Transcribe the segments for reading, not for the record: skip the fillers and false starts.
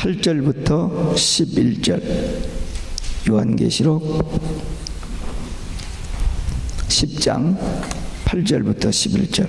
8절부터 11절, 요한계시록 10장 8절부터 11절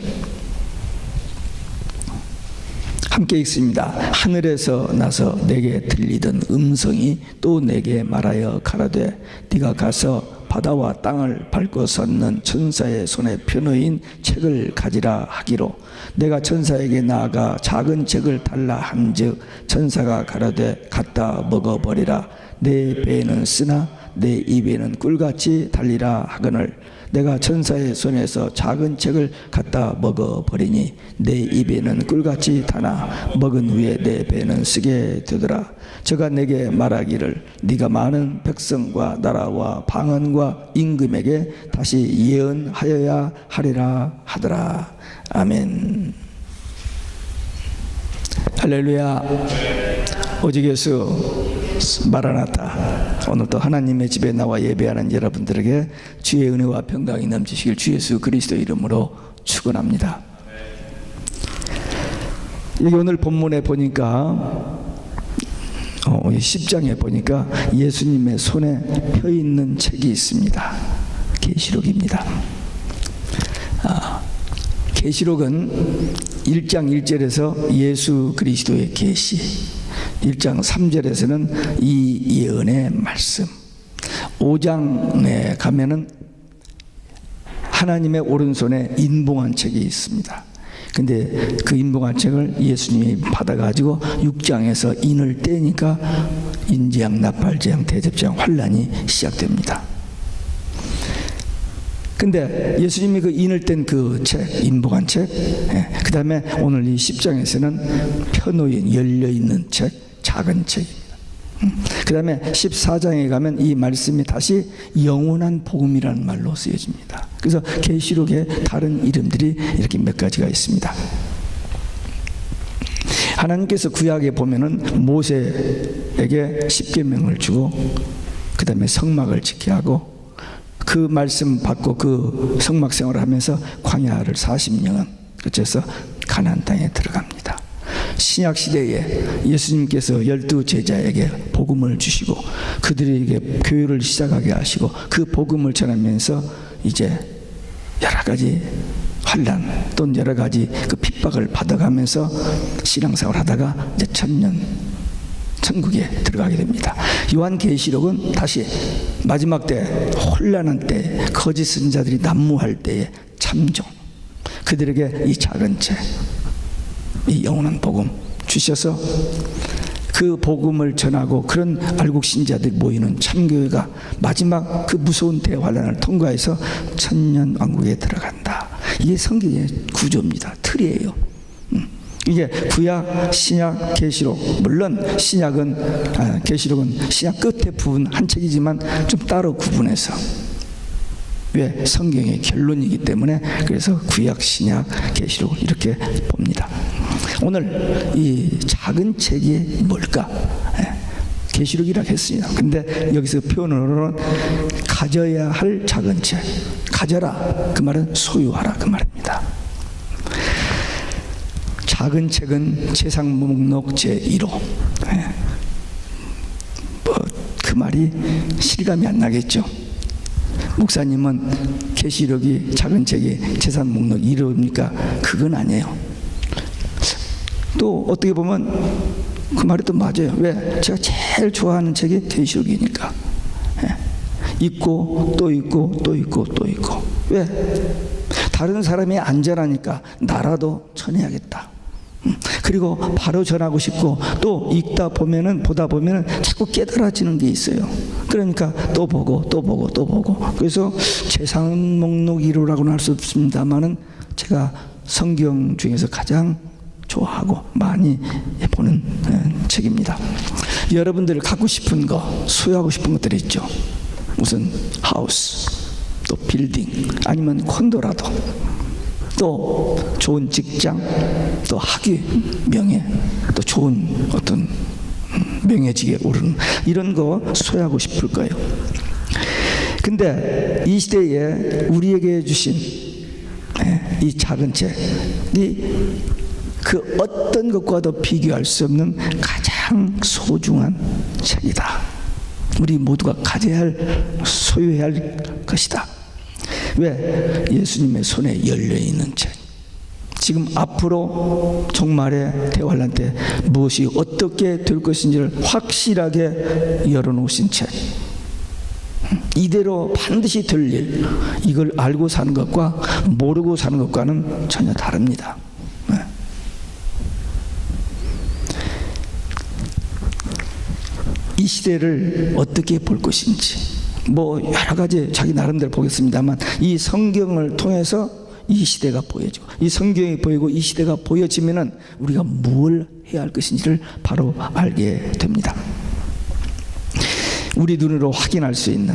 함께 읽습니다. 하늘에서 나서 내게 들리던 음성이 또 내게 말하여 가라되 네가 가서 바다와 땅을 밟고 섰는 천사의 손에 펴놓인 책을 가지라 하기로, 내가 천사에게 나아가 작은 책을 달라 한즉 천사가 가라되 갖다 먹어버리라. 내 배에는 쓰나 내 입에는 꿀같이 달리라 하거늘, 내가 천사의 손에서 작은 책을 갖다 먹어버리니 내 입에는 꿀같이 타나 먹은 후에 내 배는 쓰게 되더라. 저가 내게 말하기를 네가 많은 백성과 나라와 방언과 임금에게 다시 예언하여야 하리라 하더라. 아멘. 할렐루야. 오직 예수 마라나타. 오늘도 하나님의 집에 나와 예배하는 여러분들에게 주의 은혜와 평강이 넘치시길 주 예수 그리스도 이름으로 축원합니다. 여기 오늘 본문에 보니까 10장에 보니까 예수님의 손에 펴 있는 책이 있습니다. 계시록입니다. 계시록은 1장 1절에서 예수 그리스도의 계시, 1장 3절에서는 이 예언의 말씀, 5장에 가면은 하나님의 오른손에 인봉한 책이 있습니다. 근데 그 인봉한 책을 예수님이 받아가지고 6장에서 인을 떼니까 인재앙, 나팔재앙, 대접재앙, 환란이 시작됩니다. 근데 예수님이 그 인을 뗀 그 책, 인봉한 책, 그 다음에 오늘 이 10장에서는 펴놓인, 열려있는 책, 작은 책입니다. 그 다음에 14장에 가면 이 말씀이 다시 영원한 복음이라는 말로 쓰여집니다. 그래서 계시록에 다른 이름들이 이렇게 몇 가지가 있습니다. 하나님께서 구약에 보면은 모세에게 십계명을 주고 그 다음에 성막을 지켜야 하고, 그 말씀 받고 그 성막 생활을 하면서 광야를 40년은 거쳐서 가나안 땅에 들어갑니다. 신약 시대에 예수님께서 12제자에게 복음을 주시고 그들에게 교회를 시작하게 하시고 그 복음을 전하면서 이제 여러 가지 환난 또는 여러 가지 그 핍박을 받아가면서 신앙생활을 하다가 이제 천국에 들어가게 됩니다. 요한계시록은 다시 마지막 때, 혼란한 때, 거짓 선지자들이 난무할 때에 참종, 그들에게 이 작은 책, 이 영원한 복음 주셔서 그 복음을 전하고 그런 알곡 신자들이 모이는 참교회가 마지막 그 무서운 대환란을 통과해서 천년 왕국에 들어간다. 이게 성경의 구조입니다. 틀이에요. 이게 구약, 신약, 계시록, 물론 계시록은 신약 끝에 부분 한 책이지만 좀 따로 구분해서, 왜? 성경의 결론이기 때문에 그래서 구약, 신약, 계시록을 이렇게 봅니다. 오늘 이 작은 책이 뭘까? 계시록이라고 했습니다. 근데 여기서 표현으로는 가져야 할 작은 책, 가져라 그 말은 소유하라 그 말입니다. 작은 책은 재산 목록 제1호. 그 말이 실감이 안 나겠죠. 목사님은 계시록이 작은 책이 재산 목록 1호입니까? 그건 아니에요. 또 어떻게 보면 그 말이 또 맞아요. 왜? 제가 제일 좋아하는 책이 계시록이니까. 있고 또 있고 또 있고 또 있고. 왜? 다른 사람이 안전하니까 나라도 전해야겠다. 그리고 바로 전하고 싶고, 또 읽다 보면은, 보다 보면은 자꾸 깨달아지는 게 있어요. 그러니까 또 보고 또 보고 또 보고. 그래서 재산 목록 1호라고는 할 수 없습니다만은 제가 성경 중에서 가장 좋아하고 많이 보는 책입니다. 여러분들 갖고 싶은 거, 소유하고 싶은 것들이 있죠. 무슨 하우스, 또 빌딩, 아니면 콘도라도, 또 좋은 직장, 또 학위, 명예, 또 좋은 어떤 명예직에 오르는 이런 거 소유하고 싶을 거예요. 근데 이 시대에 우리에게 주신 이 작은 책이 그 어떤 것과도 비교할 수 없는 가장 가장 소중한 책이다. 우리 모두가 가져야 할, 소유해야 할 것이다. 왜? 예수님의 손에 열려있는 책. 지금 앞으로 종말의 대환란 때 무엇이 어떻게 될 것인지를 확실하게 열어놓으신 책. 이대로 반드시 될 일, 이걸 알고 사는 것과 모르고 사는 것과는 전혀 다릅니다. 이 시대를 어떻게 볼 것인지 뭐 여러 가지 자기 나름대로 보겠습니다만, 이 성경을 통해서 이 시대가 보여지고, 이 성경이 보이고 이 시대가 보여지면은 우리가 뭘 해야 할 것인지를 바로 알게 됩니다. 우리 눈으로 확인할 수 있는,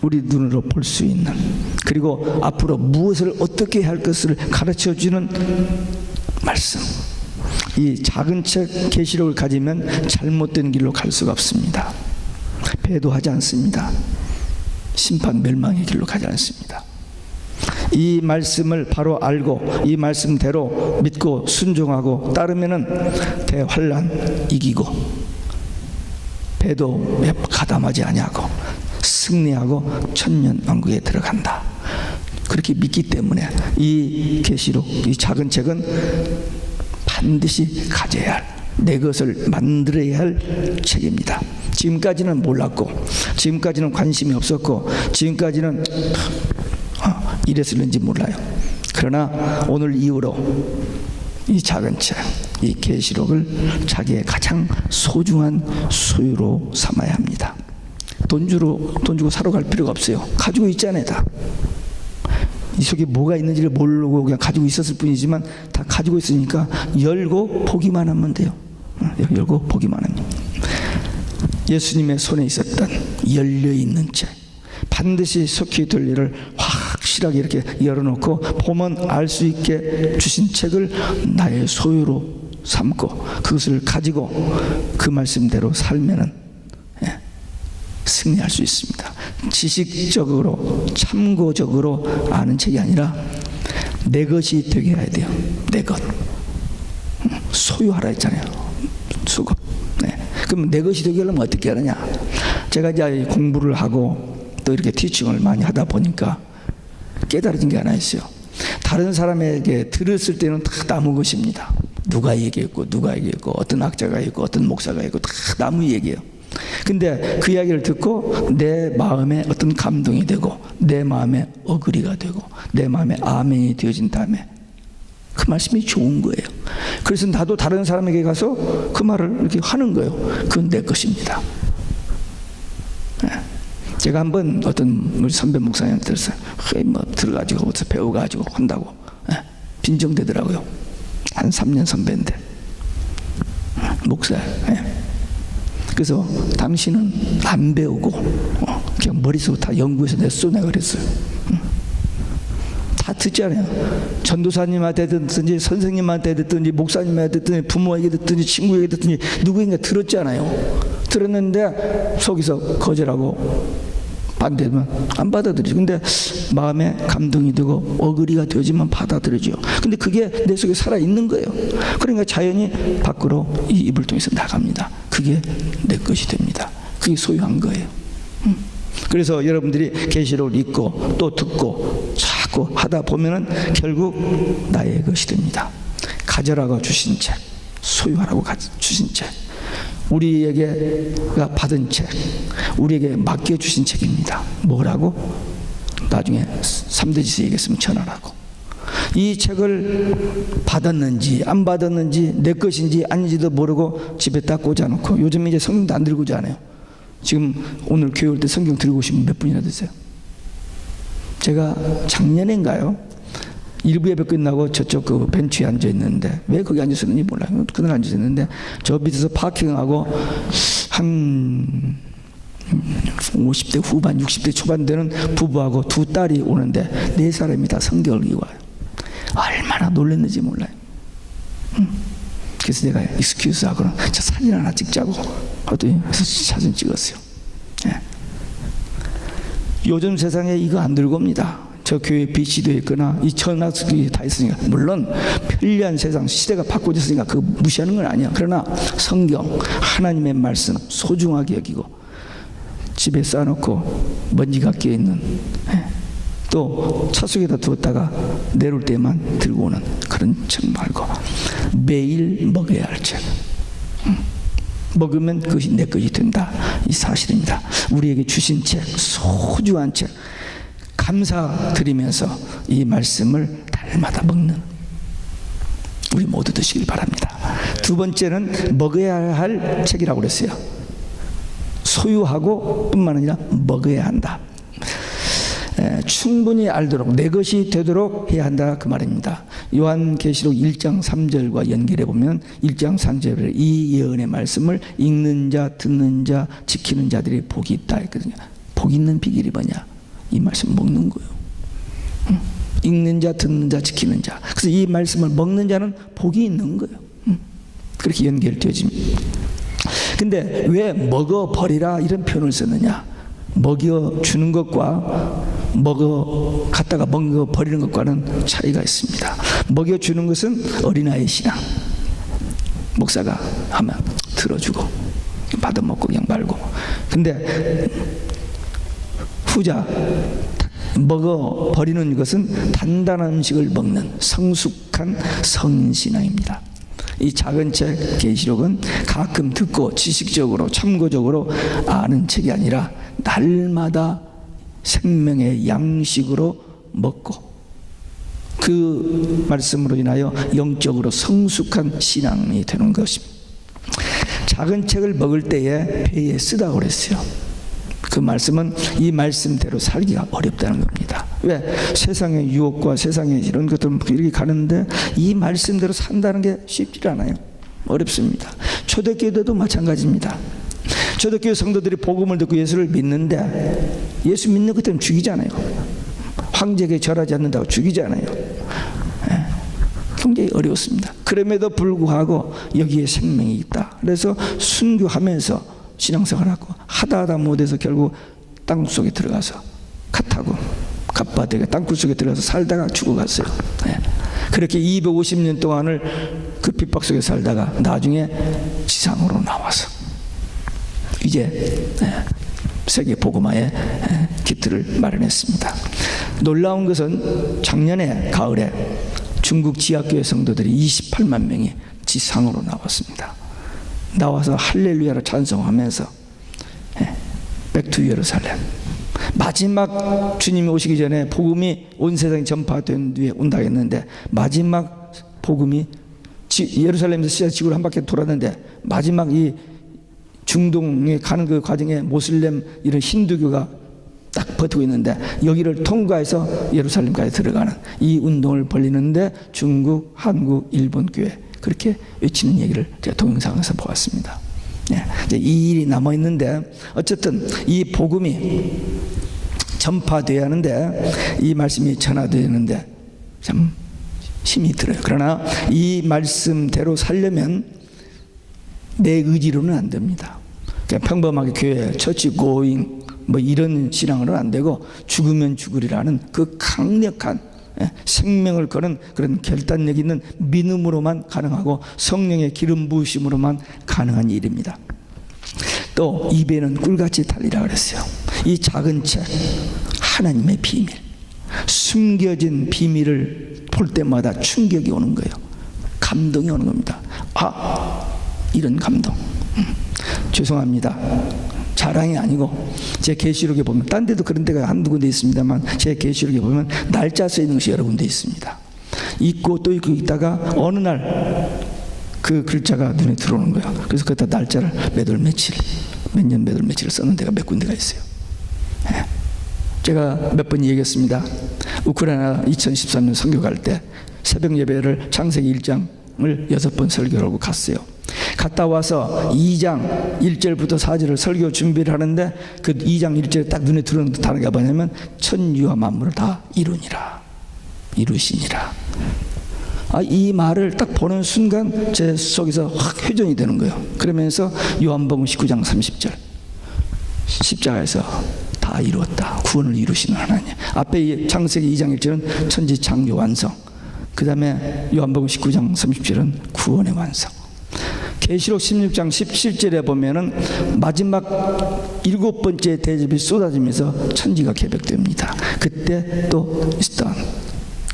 우리 눈으로 볼 수 있는, 그리고 앞으로 무엇을 어떻게 할 것을 가르쳐주는 말씀. 이 작은 책 계시록을 가지면 잘못된 길로 갈 수가 없습니다. 배도하지 않습니다. 심판 멸망의 길로 가지 않습니다. 이 말씀을 바로 알고 이 말씀대로 믿고 순종하고 따르면은 대환란 이기고 배도에 가담하지 아니하고 승리하고 천년왕국에 들어간다. 그렇게 믿기 때문에 이 계시록, 이 작은 책은 반드시 가져야 할, 내 것을 만들어야 할 책입니다. 지금까지는 몰랐고, 지금까지는 관심이 없었고, 지금까지는 이랬을는지 몰라요. 그러나 오늘 이후로 이 작은 책, 이 계시록을 자기의 가장 소중한 소유로 삼아야 합니다. 돈 주고 사러 갈 필요가 없어요. 가지고 있잖아요, 다. 이 속에 뭐가 있는지를 모르고 그냥 가지고 있었을 뿐이지만 다 가지고 있으니까 열고 보기만 하면 돼요. 열고 보기만 하면. 예수님의 손에 있었던 열려있는 책, 반드시 속히 될 일을 확실하게 이렇게 열어놓고 보면 알 수 있게 주신 책을 나의 소유로 삼고 그것을 가지고 그 말씀대로 살면은 승리할 수 있습니다. 지식적으로 참고적으로 아는 책이 아니라 내 것이 되게 해야 돼요. 내 것. 소유하라 했잖아요. 수급. 그럼 내 것이 되게 하려면 어떻게 하느냐? 제가 이제 공부를 하고 또 이렇게 티칭을 많이 하다 보니까 깨달아진 게 하나 있어요. 다른 사람에게 들었을 때는 다 나무 것입니다. 누가 얘기했고 누가 얘기했고 어떤 학자가 있고 어떤 목사가 있고 다 나무 얘기예요. 근데 그 이야기를 듣고 내 마음에 어떤 감동이 되고 내 마음에 어그리가 되고 내 마음에 아멘이 되어진 다음에 그 말씀이 좋은 거예요. 그래서 나도 다른 사람에게 가서 그 말을 이렇게 하는 거예요. 그건 내 것입니다. 제가 한번 어떤 우리 선배 목사님한테 들었어요. 뭐 들어가지고 어디서 배워가지고 한다고 빈정대더라고요. 한 3년 선배인데 목사. 그래서 당신은 안 배우고 그냥 머릿속으로 다 연구해서 냈어, 내가 그랬어요. 다 듣잖아요. 전도사님한테 듣든지 선생님한테 듣든지 목사님한테 듣든지 부모에게 듣든지 친구에게 듣든지 누구에게 들었잖아요. 들었는데 속에서 거절하고 반대면 안 받아들이죠. 근데 마음에 감동이 되고 어그리가 되어지면 받아들이죠. 근데 그게 내 속에 살아있는 거예요. 그러니까 자연히 밖으로 이 입을 통해서 나갑니다. 그게 내 것이 됩니다. 그게 소유한 거예요. 그래서 여러분들이 계시록을 읽고 또 듣고 자꾸 하다 보면은 결국 나의 것이 됩니다. 가져라고 주신 책, 소유하라고 주신 책, 우리에게가 받은 책, 우리에게 맡겨주신 책입니다. 뭐라고? 나중에 3대지서 얘기했으면 전하라고. 이 책을 받았는지 안 받았는지 내 것인지 아닌지도 모르고 집에 딱 꽂아놓고, 요즘 이제 성경도 안 들고 오잖아요. 지금 오늘 교회 올 때 성경 들고 오신 분 몇 분이나 되세요? 제가 작년인가요? 일부 예배 끝나고 저쪽 그 벤치에 앉아 있는데, 왜 거기 앉아 있었는지 몰라요. 그날 앉아 있는데 저 밑에서 파킹하고 한 50대 후반 60대 초반 되는 부부하고 두 딸이 오는데 네 사람이 다 성경을 읽고 와요. 얼마나 놀랐는지 몰라요. 그래서 내가 익스큐즈 하고는 저 사진 하나 찍자고 하더니 사진 찍었어요. 요즘 세상에 이거 안 들고 옵니다. 저 교회 비치도 있거나 이 전학생이 다 있으니까, 물론 편리한 세상 시대가 바꿔졌으니까 그거 무시하는 건 아니야. 그러나 성경 하나님의 말씀 소중하게 여기고 집에 쌓아놓고 먼지가 끼어있는, 또 차 속에다 두었다가 내려올 때만 들고 오는 그런 책 말고 매일 먹어야 할 책. 먹으면 그것이 내 것이 된다. 이 사실입니다. 우리에게 주신 책, 소중한 책, 감사드리면서 이 말씀을 달마다 먹는 우리 모두 되시길 바랍니다. 두 번째는 먹어야 할 책이라고 그랬어요. 소유하고 뿐만 아니라 먹어야 한다. 충분히 알도록 내 것이 되도록 해야 한다, 그 말입니다. 요한계시록 1장 3절과 연결해 보면 1장 3절에 이 예언의 말씀을 읽는 자, 듣는 자, 지키는 자들이 복이 있다 했거든요. 복 있는 비결이 뭐냐? 이 말씀 먹는 거예요. 읽는 자, 듣는 자, 지키는 자. 그래서 이 말씀을 먹는 자는 복이 있는 거예요. 그렇게 연결되어집니다. 근데 왜 먹어버리라 이런 표현을 썼느냐? 먹여주는 것과 갖다가 먹어버리는 것과는 차이가 있습니다. 먹여주는 것은 어린아이 신앙. 목사가 하면 들어주고 받아먹고 그냥 말고. 근데 후자 먹어버리는 것은 단단한 음식을 먹는 성숙한 성인신앙입니다. 이 작은 책 계시록은 가끔 듣고 지식적으로 참고적으로 아는 책이 아니라 날마다 생명의 양식으로 먹고 그 말씀으로 인하여 영적으로 성숙한 신앙이 되는 것입니다. 작은 책을 먹을 때에 배에 쓰다고 그랬어요. 그 말씀은 이 말씀대로 살기가 어렵다는 겁니다. 왜? 세상의 유혹과 세상의 이런 것들 이렇게 가는데 이 말씀대로 산다는 게 쉽지 않아요. 어렵습니다. 초대교회도 마찬가지입니다. 초대교회 성도들이 복음을 듣고 예수를 믿는데 예수 믿는 것 때문에 죽이잖아요. 황제에게 절하지 않는다고 죽이잖아요. 굉장히 어려웠습니다. 그럼에도 불구하고 여기에 생명이 있다. 그래서 순교하면서 신앙생활을 하고 하다 못해서 결국 땅속에 들어가서 갓하고 갓바닥에 땅굴 속에 들어가서 살다가 죽어갔어요. 그렇게 250년 동안을 그 핍박 속에 살다가 나중에 지상으로 나와서 이제 세계 복음화의 기틀을 마련했습니다. 놀라운 것은 작년에 가을에 중국 지하교회 성도들이 28만 명이 지상으로 나왔습니다. 나와서 할렐루야를 찬송하면서 백투 예루살렘, 마지막 주님이 오시기 전에 복음이 온 세상에 전파된 뒤에 온다 했는데 마지막 복음이 예루살렘에서 시작 지구를 한 바퀴 돌았는데 마지막 이 중동에 가는 그 과정에 모슬렘 이런 힌두교가 딱 버티고 있는데 여기를 통과해서 예루살렘까지 들어가는 이 운동을 벌리는데 중국, 한국, 일본 교회 그렇게 외치는 얘기를 제가 동영상에서 보았습니다. 이제 이 일이 남아 있는데 어쨌든 이 복음이 전파되어야 하는데 이 말씀이 전하되는데 참 힘이 들어요. 그러나 이 말씀대로 살려면 내 의지로는 안 됩니다. 그냥 평범하게 교회 처치 고잉 뭐 이런 신앙으로는 안 되고 죽으면 죽으리라는 그 강력한 생명을 거는 그런 결단력 있는 믿음으로만 가능하고 성령의 기름 부으심으로만 가능한 일입니다. 또 입에는 꿀같이 달리라 그랬어요. 이 작은 책 하나님의 비밀, 숨겨진 비밀을 볼 때마다 충격이 오는 거예요. 감동이 오는 겁니다. 아, 이런 감동. 죄송합니다. 자랑이 아니고 제 계시록에 보면 딴 데도 그런 데가 한두 군데 있습니다만 제 계시록에 보면 날짜 써 있는 것이 여러 군데 있습니다. 있고 또 있고 있다가 어느 날 그 글자가 눈에 들어오는 거예요. 그래서 그때 날짜를 몇 월 며칠 몇 년 몇 월 며칠을 썼는 데가 몇 군데가 있어요. 제가 몇 번 얘기했습니다. 우크라이나 2013년 선교 갈 때 새벽 예배를 창세기 1장을 6번 설교를 하고 갔어요. 갔다 와서 2장 1절부터 4절을 설교 준비를 하는데 그 2장 1절에 딱 눈에 들어오는 단어가 뭐냐면 천유와 만물을 다 이루니라, 이루시니라. 이 말을 딱 보는 순간 제 속에서 확 회전이 되는 거예요. 그러면서 요한복음 19장 30절 십자가에서 다 다 이루었다. 구원을 이루시는 하나님. 앞에 창세기 2장 1절은 천지 창조 완성, 그 다음에 요한복음 19장 30절은 구원의 완성. 계시록 16장 17절에 보면은 마지막 7번째 대접이 쏟아지면서 천지가 개벽됩니다. 그때 또 it's done,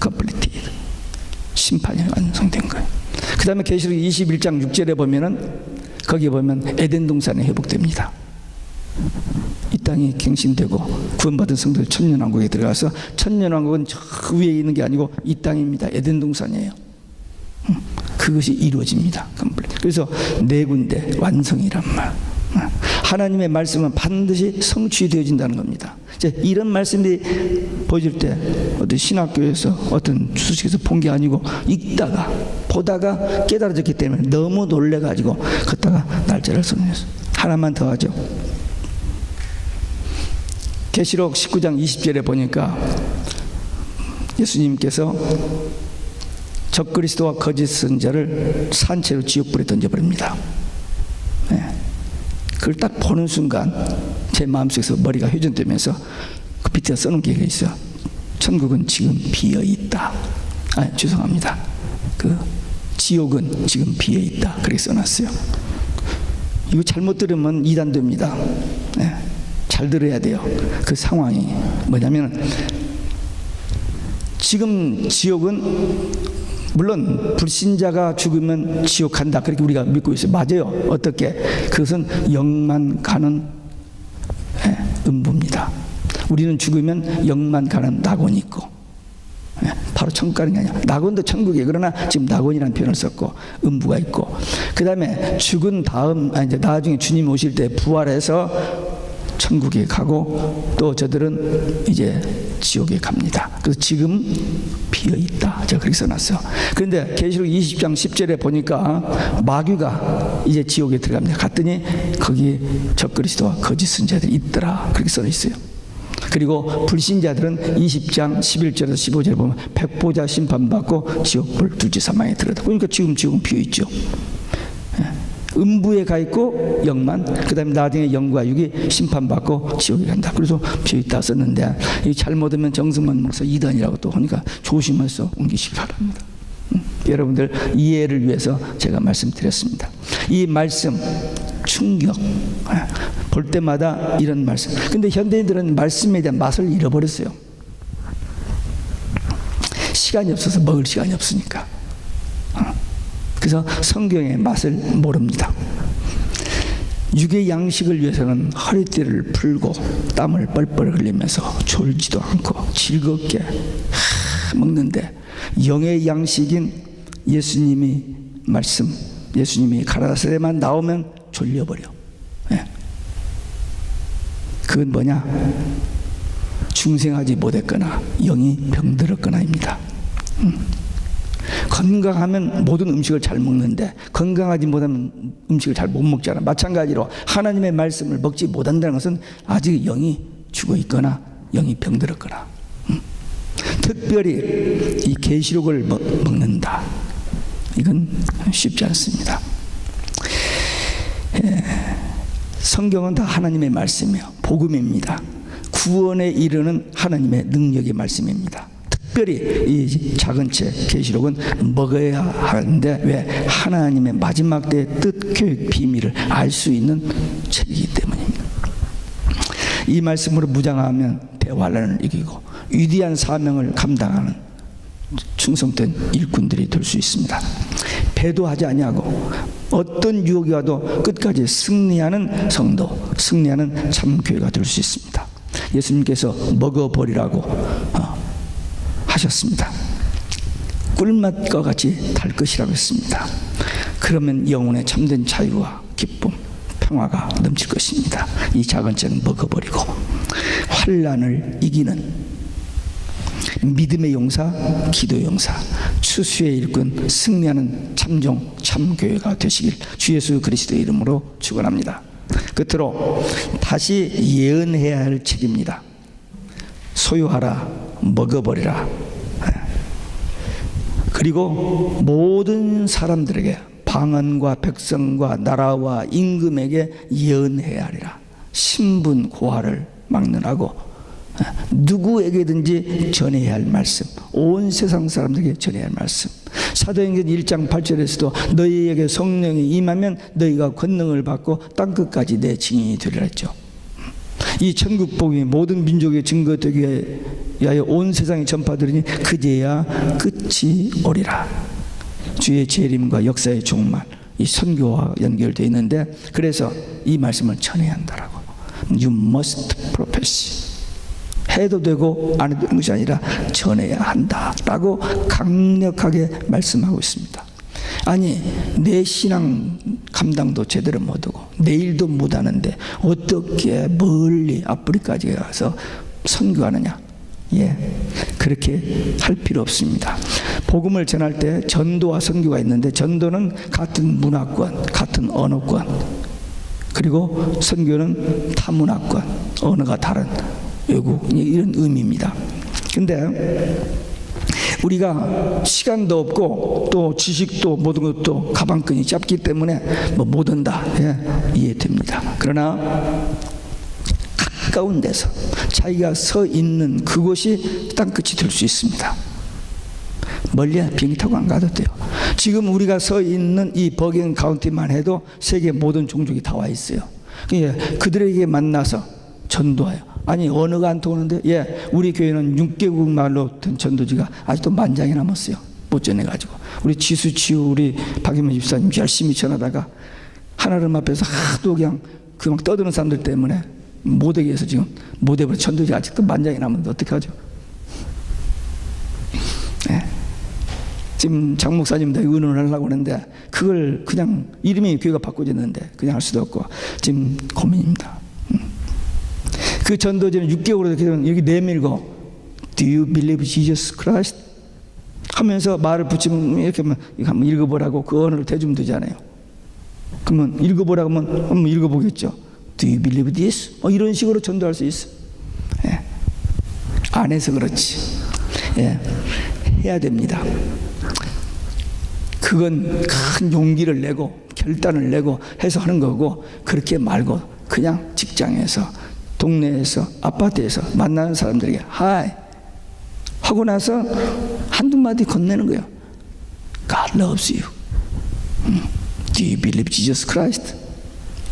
completed, 심판이 완성된 거예요. 그 다음에 계시록 21장 6절에 보면은 거기에 보면 에덴 동산이 회복됩니다. 이 땅이 갱신되고 구원받은 성도들 천년왕국에 들어가서, 천년왕국은 저 위에 있는 게 아니고 이 땅입니다. 에덴 동산이에요. 그것이 이루어집니다. 그래서 네 군데 완성이란 말. 하나님의 말씀은 반드시 성취되어진다는 겁니다. 이제 이런 말씀이 보여줄 때 어떤 신학교에서 어떤 수식에서 본 게 아니고 읽다가 보다가 깨달아졌기 때문에 너무 놀래가지고 걷다가 날짜를 써냈어요. 하나만 더 하죠. 계시록 19장 20절에 보니까 예수님께서 적그리스도와 거짓 선자를 산채로 지옥불에 던져버립니다. 네. 그걸 딱 보는 순간 제 마음속에서 머리가 회전되면서 그 밑에 써놓은 게 있어요. 천국은 지금 비어있다. 죄송합니다. 그 지옥은 지금 비어있다. 그렇게 써놨어요. 이거 잘못 들으면 이단됩니다. 네. 잘 들어야 돼요. 그 상황이 뭐냐면, 지금 지옥은 물론 불신자가 죽으면 지옥 간다, 그렇게 우리가 믿고 있어요. 맞아요. 어떻게? 그것은 영만 가는 음부입니다. 우리는 죽으면 영만 가는 낙원이 있고, 바로 천국 가는 게 아니야. 낙원도 천국이에요. 그러나 지금 낙원이라는 표현을 썼고 음부가 있고, 그 다음에 죽은 다음 이제 나중에 주님 오실 때 부활해서 천국에 가고, 또 저들은 이제 지옥에 갑니다. 그래서 지금 비어있다, 제가 그렇게 써놨어요. 그런데 계시록 20장 10절에 보니까 마귀가 이제 지옥에 들어갑니다. 갔더니 거기 적그리스도와 거짓 선자들이 있더라, 그렇게 써 있어요. 그리고 불신자들은 20장 11절에서 15절에 보면 백보자 심판받고 지옥불 둘째 사망에 들어다. 그러니까 지금 지옥은 비어있죠. 음부에 가 있고 영만, 그 다음에 나중에 영과 육이 심판받고 지옥에 간다. 그래서 비어있다 썼는데, 이 잘못하면 정승만 목사 이단이라고 또 하니까 조심해서 옮기시기 바랍니다. 여러분들 이해를 위해서 제가 말씀드렸습니다. 이 말씀 충격, 볼 때마다 이런 말씀. 근데 현대인들은 말씀에 대한 맛을 잃어버렸어요. 시간이 없어서, 먹을 시간이 없으니까. 그래서 성경의 맛을 모릅니다. 육의 양식을 위해서는 허리띠를 풀고 땀을 뻘뻘 흘리면서 졸지도 않고 즐겁게 먹는데, 영의 양식인 예수님이 말씀, 예수님이 가라사대만 나오면 졸려버려. 그건 뭐냐? 중생하지 못했거나 영이 병들었거나입니다. 건강하면 모든 음식을 잘 먹는데 건강하지 못하면 음식을 잘 못 먹잖아. 마찬가지로 하나님의 말씀을 먹지 못한다는 것은 아직 영이 죽어 있거나 영이 병들었거나, 특별히 이 계시록을 먹는다, 이건 쉽지 않습니다. 성경은 다 하나님의 말씀이에요. 복음입니다. 구원에 이르는 하나님의 능력의 말씀입니다. 특별히 이 작은 책 계시록은 먹어야 하는데, 왜? 하나님의 마지막 때의 뜻, 교육, 비밀을 알 수 있는 책이기 때문입니다. 이 말씀으로 무장하면 대환란을 이기고 위대한 사명을 감당하는 충성된 일꾼들이 될 수 있습니다. 배도하지 아니하고 어떤 유혹이 와도 끝까지 승리하는 성도, 승리하는 참교회가 될 수 있습니다. 예수님께서 먹어버리라고 하셨습니다. 꿀맛과 같이 달 것이라고 했습니다. 그러면 영혼의 참된 자유와 기쁨, 평화가 넘칠 것입니다. 이 작은 책은 먹어버리고 환난을 이기는 믿음의 용사, 기도의 용사, 추수의 일꾼, 승리하는 참종, 참교회가 되시길 주 예수 그리스도의 이름으로 축원합니다. 끝으로 다시 예언해야 할 책입니다. 소유하라, 먹어버리라. 그리고 모든 사람들에게, 방언과 백성과 나라와 임금에게 예언해야 하리라. 신분 고하를 막론하고 누구에게든지 전해야 할 말씀, 온 세상 사람들에게 전해야 할 말씀. 사도행전 1장 8절에서도 너희에게 성령이 임하면 너희가 권능을 받고 땅끝까지 내 증인이 되리라 했죠. 이 천국 복음이 모든 민족의 증거되기 위하여 온 세상에 전파되리니 그제야 끝이 오리라. 주의 재림과 역사의 종말, 이 선교와 연결되어 있는데, 그래서 이 말씀을 전해야 한다라고. You must profess. 해도 되고 안 해도 되는 것이 아니라 전해야 한다라고 강력하게 말씀하고 있습니다. 아니, 내 신앙 감당도 제대로 못하고 내일도 못하는데 어떻게 멀리 아프리카까지 가서 선교하느냐? 그렇게 할 필요 없습니다. 복음을 전할 때 전도와 선교가 있는데, 전도는 같은 문화권, 같은 언어권, 그리고 선교는 타문화권, 언어가 다른 외국, 이런 의미입니다. 근데 우리가 시간도 없고 또 지식도 모든 것도 가방끈이 짧기 때문에 못 온다, 이해됩니다. 그러나 가까운 데서 자기가 서 있는 그곳이 땅끝이 될 수 있습니다. 멀리 비행기 타고 안 가도 돼요. 지금 우리가 서 있는 이 버긴 카운티만 해도 세계 모든 종족이 다 와 있어요. 그들에게 만나서 전도해요. 아니, 언어가 안 통하는데, 우리 교회는 6개국 말로 된 전도지가 아직도 만장이 남았어요. 못 전해가지고. 우리 지수치유, 우리 박인문 집사님 열심히 전하다가 하나님 앞에서 하도 그냥 막 떠드는 사람들 때문에 못하게 해서 지금 못해버려. 전도지가 아직도 만장이 남았는데 어떡하죠? 지금 장 목사님도 의논을 하려고 하는데, 그걸 그냥 이름이 교회가 바꿔졌는데 그냥 할 수도 없고 지금 고민입니다. 그 전도지는 6개월로 이렇게 되면 여기 내밀고 Do you believe Jesus Christ? 하면서 말을 붙이면 이렇게 한번 읽어보라고 그 언어를 대주면 되잖아요. 그러면 읽어보라고 하면 한번 읽어보겠죠. Do you believe this? 이런 식으로 전도할 수 있어. 안 해서 그렇지. 해야 됩니다. 그건 큰 용기를 내고 결단을 내고 해서 하는 거고, 그렇게 말고 그냥 직장에서, 동네에서, 아파트에서 만나는 사람들에게 하이 하고 나서 한두 마디 건네는 거예요. God loves you. Do you believe Jesus Christ?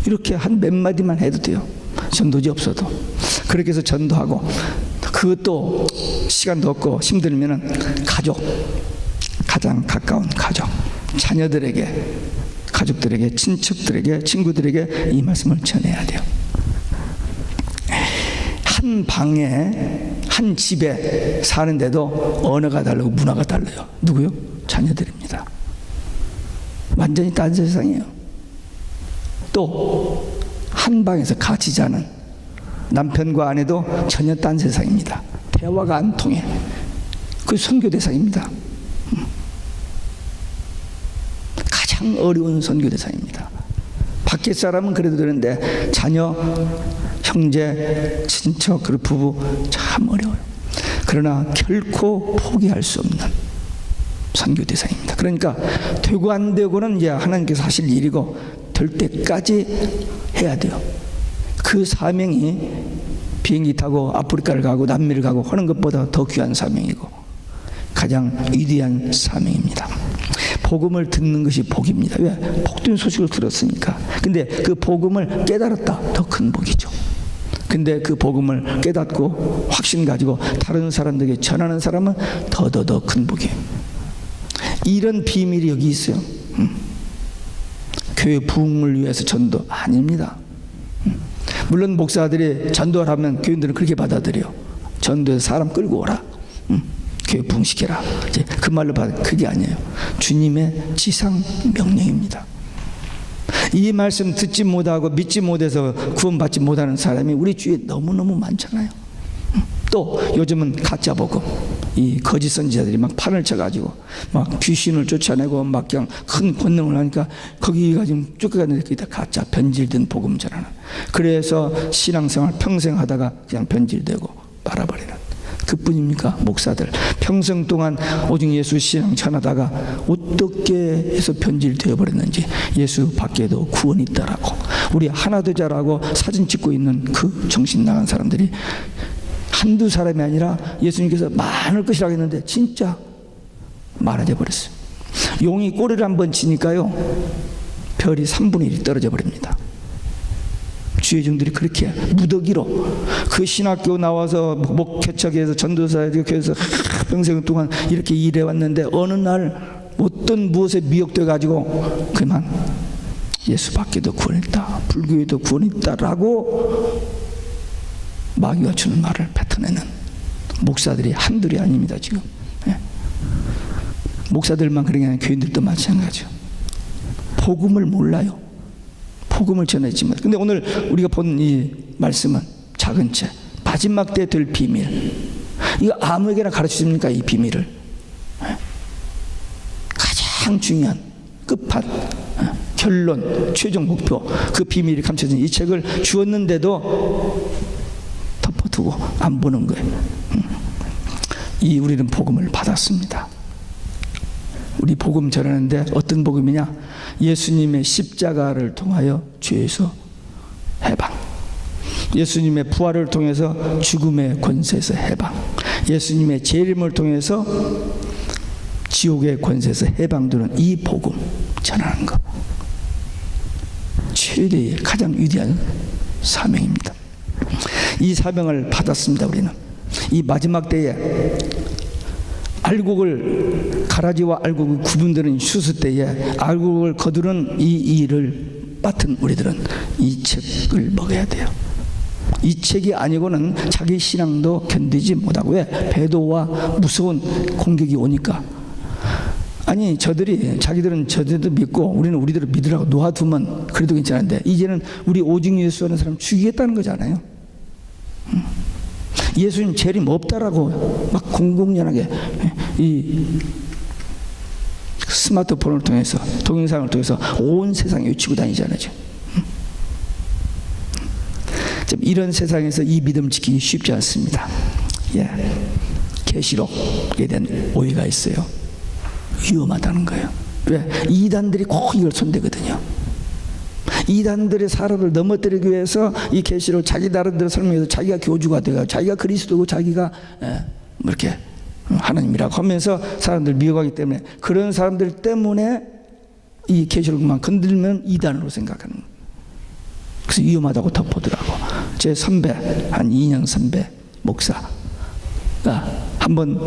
이렇게 한 몇 마디만 해도 돼요. 전도지 없어도. 그렇게 해서 전도하고, 그것도 시간도 없고 힘들면은 가족, 가장 가까운 가족, 자녀들에게, 가족들에게, 친척들에게, 친구들에게 이 말씀을 전해야 돼요. 한 방에, 한 집에 사는데도 언어가 다르고 문화가 달라요. 누구요? 자녀들입니다. 완전히 딴 세상이에요. 또 한 방에서 같이 자는 남편과 아내도 전혀 딴 세상입니다. 대화가 안 통해. 그 선교 대상입니다. 가장 어려운 선교 대상입니다. 밖에 사람은 그래도 되는데 자녀, 형제, 친척, 그리고 부부 참 어려워요. 그러나 결코 포기할 수 없는 선교 대상입니다. 그러니까 되고 안 되고는 이제 하나님께서 하실 일이고, 될 때까지 해야 돼요. 그 사명이 비행기 타고 아프리카를 가고 남미를 가고 하는 것보다 더 귀한 사명이고 가장 위대한 사명입니다. 복음을 듣는 것이 복입니다. 왜? 복된 소식을 들었으니까. 근데 그 복음을 깨달았다, 더 큰 복이죠. 근데 그 복음을 깨닫고 확신 가지고 다른 사람들에게 전하는 사람은 더 큰 복이에요. 이런 비밀이 여기 있어요. 교회 부흥을 위해서 전도 아닙니다. 물론 목사들이 전도하라면 교인들은 그렇게 받아들여요. 전도해서 사람 끌고 오라, 교회 부흥시켜라, 이제 그 말로 받아. 그게 아니에요. 주님의 지상 명령입니다. 이 말씀 듣지 못하고 믿지 못해서 구원받지 못하는 사람이 우리 주위에 너무너무 많잖아요. 또 요즘은 가짜 복음, 이 거짓 선지자들이 막 판을 쳐가지고 막 귀신을 쫓아내고 막 그냥 큰 권능을 하니까 거기가 지금 쫓겨가는데 그게 다 가짜 변질된 복음 전하는. 그래서 신앙생활 평생 하다가 그냥 변질되고 말아버리는 그뿐입니까? 목사들 평생 동안 오직 예수 신앙 전하다가 어떻게 해서 변질되어 버렸는지, 예수 밖에도 구원이 있다라고, 우리 하나 되자라고 사진 찍고 있는 그 정신 나간 사람들이 한두 사람이 아니라 예수님께서 많을 것이라고 했는데 진짜 많아져 버렸어요. 용이 꼬리를 한번 치니까요, 별이 3분의 1이 떨어져 버립니다. 주의 종들이 그렇게 무더기로 그 신학교 나와서 목회처에서 전도사에서 교회에서 평생 동안 이렇게 일해 왔는데 어느 날 어떤 무엇에 미혹돼 가지고 그만 예수밖에도 구원있다, 불교에도 구원있다라고 마귀가 주는 말을 뱉어내는 목사들이 한둘이 아닙니다. 지금 목사들만 그런 게 아니라 교인들도 마찬가지죠. 복음을 몰라요. 복음을 전하지 못. 근데 오늘 우리가 본 이 말씀은 작은 책, 마지막 때 될 비밀. 이거 아무에게나 가르쳐줍니까? 이 비밀을. 가장 중요한 끝판, 결론, 최종 목표, 그 비밀이 감춰진 이 책을 주었는데도 덮어두고 안 보는 거예요. 우리는 복음을 받았습니다. 우리 복음 전하는데 어떤 복음이냐? 예수님의 십자가를 통하여 죄에서 해방, 예수님의 부활을 통해서 죽음의 권세에서 해방, 예수님의 재림을 통해서 지옥의 권세에서 해방되는 이 복음 전하는 것, 최대의 가장 위대한 사명입니다. 이 사명을 받았습니다. 우리는 이 마지막 때에 알곡을, 가라지와 알곡을 구분되는 휴수 때에 알곡을 거두는 이 일을 맡은 우리들은 이 책을 먹어야 돼요. 이 책이 아니고는 자기 신앙도 견디지 못하고, 왜? 배도와 무서운 공격이 오니까. 아니, 자기들은 저들도 믿고 우리는 우리들을 믿으라고 놓아두면 그래도 괜찮은데, 이제는 우리 오직 예수 하는 사람 죽이겠다는 거잖아요. 예수님 재림 없다라고 막 공공연하게 이 스마트폰을 통해서, 동영상을 통해서 온 세상에 외치고 다니잖아요. 이런 세상에서 이 믿음 지키기 쉽지 않습니다. 계시록에 대한 오해가 있어요. 위험하다는 거예요. 왜? 이단들이 꼭 이걸 손대거든요. 이단들의 사람을 넘어뜨리기 위해서 이 계시록 자기 나름대로 설명해서 자기가 교주가 되고 자기가 그리스도고 자기가 이렇게 하나님이라고 하면서 사람들 미혹하기 때문에, 그런 사람들 때문에 이 계시록만 건들면 이단으로 생각하는 거예요. 그래서 위험하다고 덮어두라고. 제 선배, 한 2년 선배 목사가 한번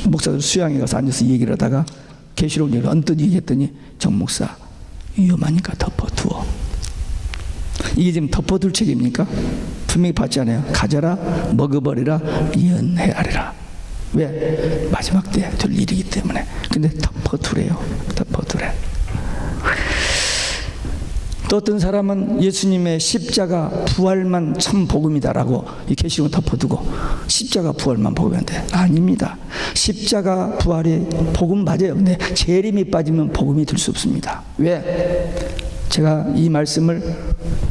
목사들 수양에 가서 앉아서 얘기를 하다가 계시록 얘기를 언뜻 얘기했더니, 정 목사 위험하니까 덮어두어. 이게 지금 덮어둘 책입니까? 분명히 받지 않아요. 가져라, 먹어버리라, 예언해야리라. 왜? 마지막 때 될 일이기 때문에. 근데 덮어두래요. 덮어두래. 또 어떤 사람은 예수님의 십자가 부활만 참 복음이다라고 이 계시록을 덮어두고 십자가 부활만 복음인데, 아닙니다. 십자가 부활이 복음 맞아요. 근데 재림이 빠지면 복음이 될 수 없습니다. 왜? 제가 이 말씀을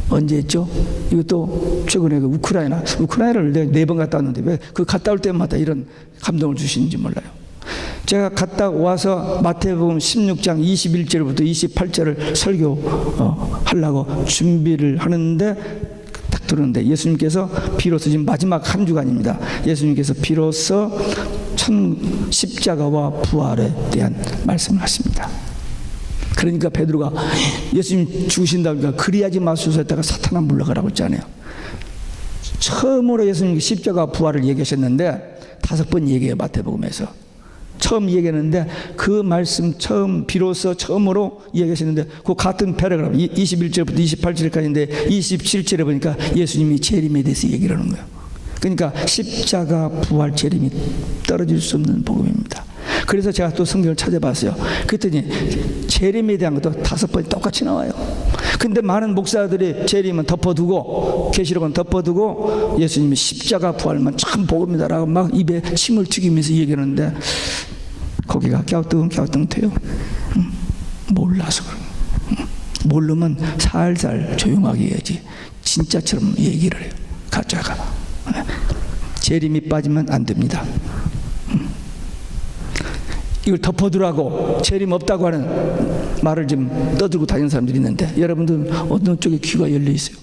언제 했죠? 이것도 최근에 그 우크라이나를 내가 4번 갔다 왔는데 왜 그 갔다 올 때마다 이런 감동을 주시는지 몰라요. 제가 갔다 와서 마태복음 16장 21절부터 28절을 설교하려고 준비를 하는데 딱 들었는데, 예수님께서 비로소 지금 마지막 한 주간입니다. 예수님께서 비로소 십자가와 부활에 대한 말씀을 하십니다. 그러니까 베드로가 예수님 죽으신다고 하니까 그리하지 마소서 했다가 사탄아 물러가라고 했잖아요. 처음으로 예수님 십자가 부활을 얘기하셨는데 5번 얘기해요. 마태복음에서 처음 얘기했는데, 그 말씀 비로소 처음으로 얘기하셨는데, 그 같은 패러그래프 21절부터 28절까지인데 27절에 보니까 예수님이 재림에 대해서 얘기를 하는 거예요. 그러니까 십자가 부활 재림이 떨어질 수 없는 복음입니다. 그래서 제가 또 성경을 찾아봤어요. 그랬더니 재림에 대한 것도 5번이 똑같이 나와요. 근데 많은 목사들이 재림은 덮어두고 계시록은 덮어두고 예수님이 십자가 부활만 참 복음이다라고 막 입에 침을 튀기면서 얘기하는데, 거기가 갸우뚱 돼요. 몰라서 그래요. 모르면 살살 조용하게 해야지 진짜처럼 얘기를 해요. 가짜가. 재림이 빠지면 안 됩니다. 이걸 덮어두라고 재림 없다고 하는 말을 좀 떠들고 다니는 사람들이 있는데 여러분들은 어느 쪽에 귀가 열려 있어요?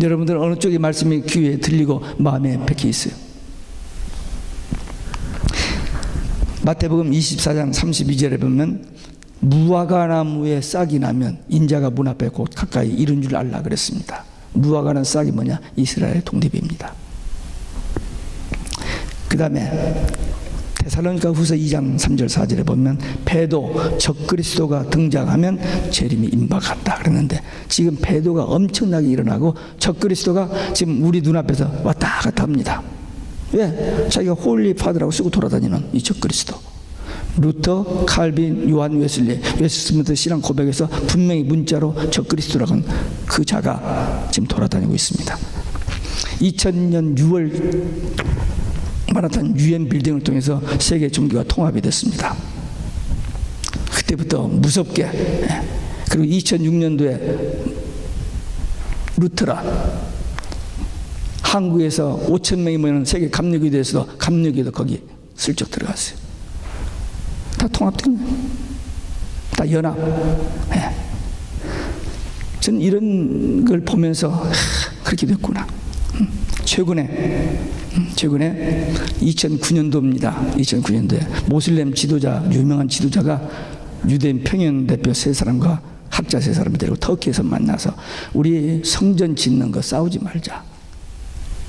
여러분들은 어느 쪽에 말씀이 귀에 들리고 마음에 박혀 있어요? 마태복음 24장 32절에 보면 무화과나무에 싹이 나면 인자가 문 앞에 곧 가까이 이른 줄 알라 그랬습니다. 무화과는 싹이 뭐냐? 이스라엘 독립입니다. 그 다음에 데살로니가 후서 2장 3절 4절에 보면 배도 적그리스도가 등장하면 재림이 임박한다 그랬는데 지금 배도가 엄청나게 일어나고 적그리스도가 지금 우리 눈앞에서 왔다 갔다 합니다. 왜? 자기가 홀리 파더라고 쓰고 돌아다니는 이 적그리스도. 루터, 칼빈, 요한 웨슬리, 웨스트민스터 신앙 고백에서 분명히 문자로 적그리스도라는 그 자가 지금 돌아다니고 있습니다. 2000년 6월 마라탄 UN 빌딩을 통해서 세계 종교가 통합이 됐습니다. 그때부터 무섭게. 그리고 2006년도에 루터라 한국에서 5,000명이 모이는 세계 감리교회에서도 감리교회도 거기 슬쩍 들어갔어요. 다 통합된 거예요. 다 연합. 저는 이런 걸 보면서 그렇게 됐구나. 최근에 2009년도입니다. 2009년도에 모슬렘 지도자, 유명한 지도자가 유대인 평양 대표 세 사람과 학자 세 사람을 데리고 터키에서 만나서 우리 성전 짓는 거 싸우지 말자.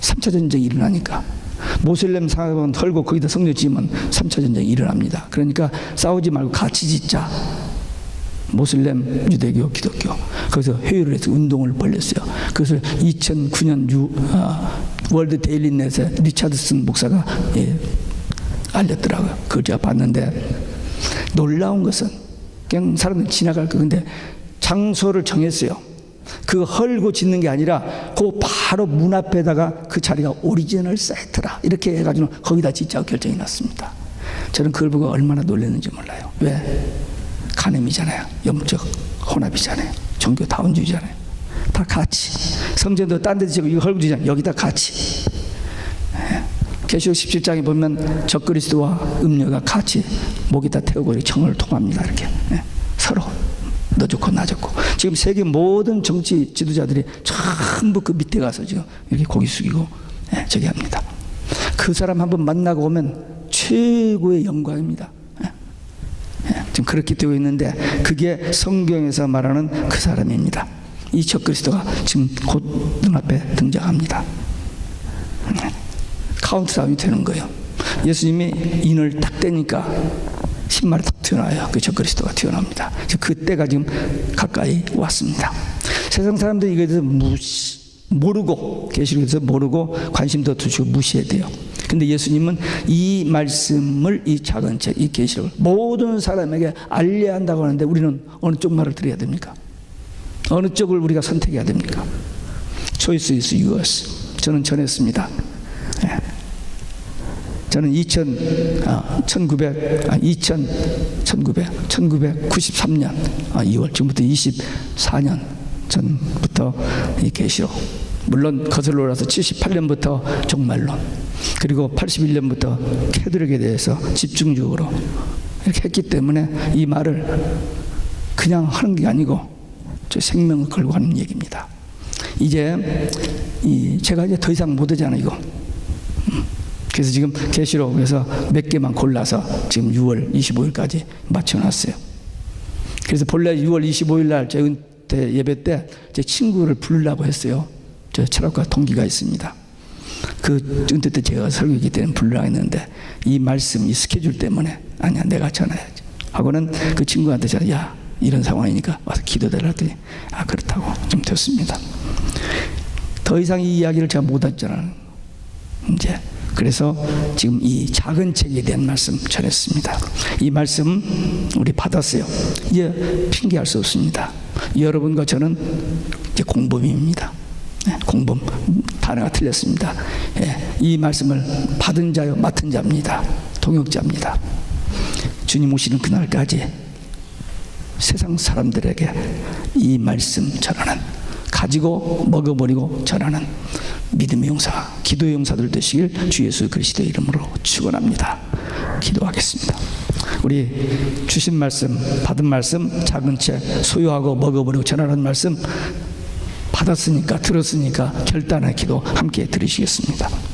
3차 전쟁이 일어나니까 모슬렘 사람은 털고 거기다 성전 지으면 3차 전쟁이 일어납니다. 그러니까 싸우지 말고 같이 짓자. 모슬렘, 유대교, 기독교. 거기서 회의를 해서 운동을 벌였어요. 그것을 2009년 월드 데일리넷에 리차드슨 목사가 알렸더라고요. 그걸 제가 봤는데 놀라운 것은 그냥 사람들이 지나갈 거. 근데 장소를 정했어요. 그거 헐고 짓는 게 아니라 그 바로 문 앞에다가 그 자리가 오리지널 사이트라 이렇게 해가지고 거기다 짓자고 결정이 났습니다. 저는 그걸 보고 얼마나 놀랐는지 몰라요. 왜? 가늠이잖아요. 영적 혼합이잖아요. 종교 다운주의잖아요. 다 같이. 성전도 딴 데 지고 이거 헐고 짓잖아요. 여기다 같이. 계시록 17장에 보면 적그리스도와 음녀가 같이 목에다 태우고 청을 통합니다. 이렇게 서로 너 좋고 나 좋고. 지금 세계 모든 정치 지도자들이 전부 그 밑에 가서 지금 이렇게 고개 숙이고 저기 합니다. 그 사람 한번 만나고 오면 최고의 영광입니다. 지금 그렇게 되고 있는데 그게 성경에서 말하는 그 사람입니다. 이 적그리스도가 지금 곧 눈앞에 등장합니다. 카운트다운이 되는 거예요. 예수님이 인을 딱 떼니까 신발이 딱 튀어나와요. 그 적그리스도가 튀어나옵니다. 그때가 지금 가까이 왔습니다. 세상 사람들이 이거에 대해서 모르고 계시록에서 모르고 관심도 두시고 무시해야 돼요. 근데 예수님은 이 말씀을 이 작은 책, 이 계시록을 모든 사람에게 알려야 한다고 하는데 우리는 어느 쪽 말을 들어야 됩니까? 어느 쪽을 우리가 선택해야 됩니까? Choice is yours. 저는 전했습니다. 저는 1993년 2월 지금부터 24년 전부터 이 계시록, 물론 거슬러 올라서 78년부터 종말론, 그리고 81년부터 캐드릭에 대해서 집중적으로 이렇게 했기 때문에 이 말을 그냥 하는 게 아니고 저 생명을 걸고 하는 얘기입니다. 이제 제가 이제 더 이상 못 하잖아요, 이거. 그래서 지금 계시록에서 몇 개만 골라서 지금 6월 25일까지 맞춰놨어요. 그래서 본래 6월 25일 날 제 은퇴 예배 때 제 친구를 부르려고 했어요. 저 철학과 동기가 있습니다. 그 은퇴 때 제가 설교했기 때문에 부르려고 했는데 이 말씀, 이 스케줄 때문에 아니야, 내가 전화해야지 하고는 그 친구한테 제가 야, 이런 상황이니까 와서 기도해달라 했더니 아, 그렇다고 좀 됐습니다. 더 이상 이 이야기를 제가 못 하잖아요. 이제 그래서 지금 이 작은 책에 대한 말씀 전했습니다. 이 말씀 우리 받았어요. 이제 핑계할 수 없습니다. 여러분과 저는 이제 공범입니다. 공범, 단어가 틀렸습니다. 이 말씀을 받은 자요 맡은 자입니다. 동역자입니다. 주님 오시는 그날까지 세상 사람들에게 이 말씀 전하는, 가지고 먹어버리고 전하는 믿음의 용사, 기도의 용사들 되시길 주 예수 그리스도의 이름으로 축원합니다. 기도하겠습니다. 우리 주신 말씀, 받은 말씀, 작은 채 소유하고 먹어버리고 전하는 말씀 받았으니까, 들었으니까 결단의 기도 함께 드리시겠습니다.